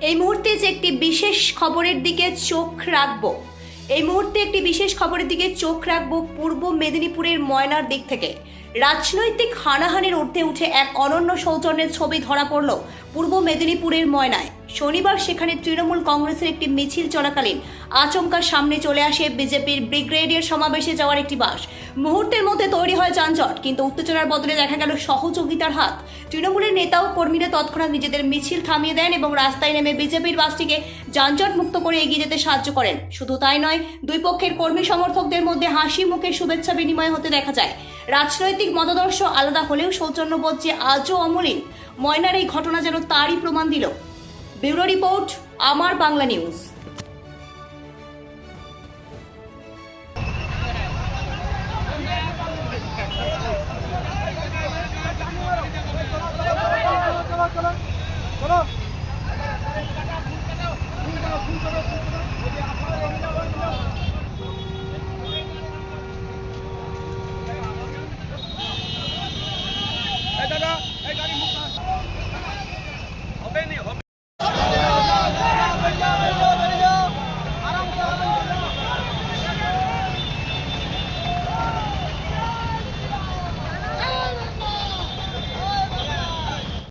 এই মুহূর্তে যে একটি বিশেষ খবরের দিকে চোখ রাখবো পূর্ব মেদিনীপুরের ময়নার দিক থেকে রাজনৈতিক হানাহানির ঊর্ধ্বে উঠে এক অনন্য সৌজন্যের ছবি ধরা পড়ল পূর্ব মেদিনীপুরের ময়নায়। শনিবার সেখানে তৃণমূল কংগ্রেসের একটি মিছিল চলাকালীন আচমকা সামনে চলে আসে বিজেপির ব্রিগেডিয়ার সমাবেশে যাওয়ার একটি বাস। মুহূর্তের মধ্যে তৈরি হয় যানজট, কিন্তু উত্তেজনার বদলে দেখা গেল সহযোগিতার হাত। তৃণমূলের নেতা ও কর্মীরা তৎক্ষণাৎ নিজেদের মিছিল থামিয়ে দেন এবং রাস্তায় নেমে বিজেপির বাসটিকে যানজট মুক্ত করে এগিয়ে যেতে সাহায্য করেন। শুধু তাই নয়, দুই পক্ষের কর্মী সমর্থকদের মধ্যে হাসি মুখে শুভেচ্ছা বিনিময় হতে দেখা যায়। রাজনৈতিক মতাদর্শ আলাদা হলেও সৌজন্যবোধ যে আজও অমলিন, ময়নার এই ঘটনা যেন তারই প্রমাণ দিল। ব্যুরো রিপোর্ট, আমার বাংলা নিউজ। দাদা এই গাড়ি মুখ হবে